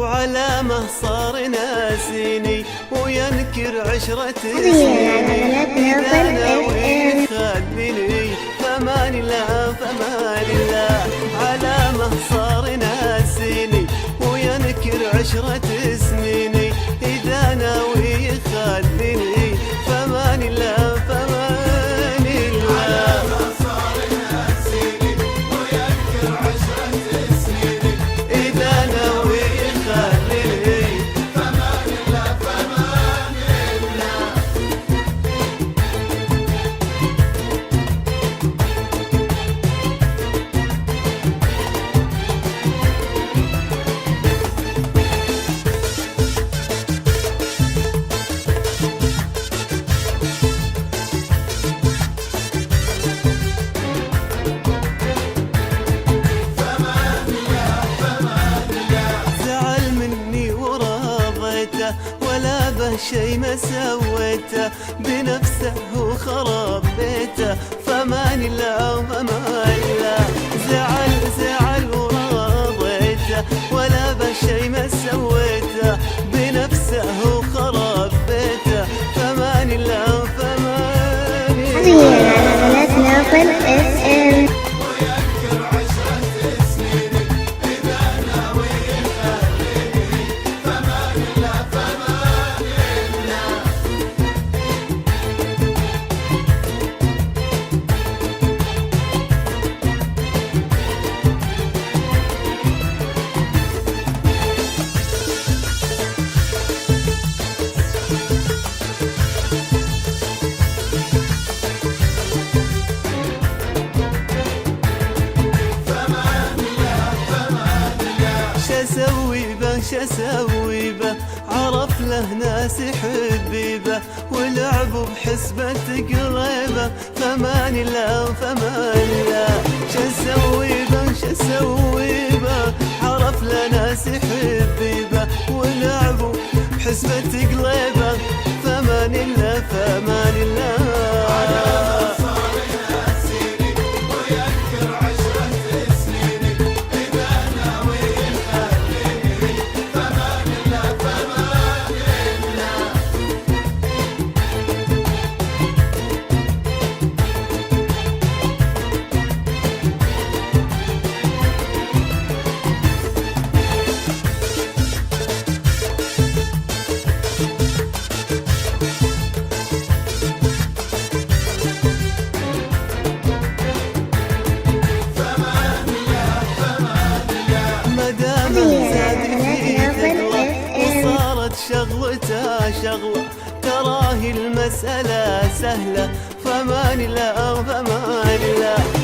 وعلامه صار ناسيني وينكر عشرة سنيني. إذا ناوي يخليني فمان الله فمان الله. علامه صار ناسيني وينكر عشرة سنيني. إذا ناوي يخليني فمان الله فمان الله. علامه صار ناسيني وينكر عشرة سنيني. إذا ناوي يخليني فمان الله فمان الله. ولا به شي ما سويته بنفسه وخرب بيته. فمان الله وفمان الله. زعل ورضيته ولا به شي ما سويته بنفسه وخرب بيته. فمان الله وفمان الله. شسوي به عرف له ناس حبيبه ولعبوا بحسبة قليبه. فمان الله وفمان الله. شسوي به عرف له ناس حبيبه ولعبوا بحسبة قليبه. فمان الله فمان الله. شغلته شغلة تراهي المسألة سهلة. فمان الله فمان الله.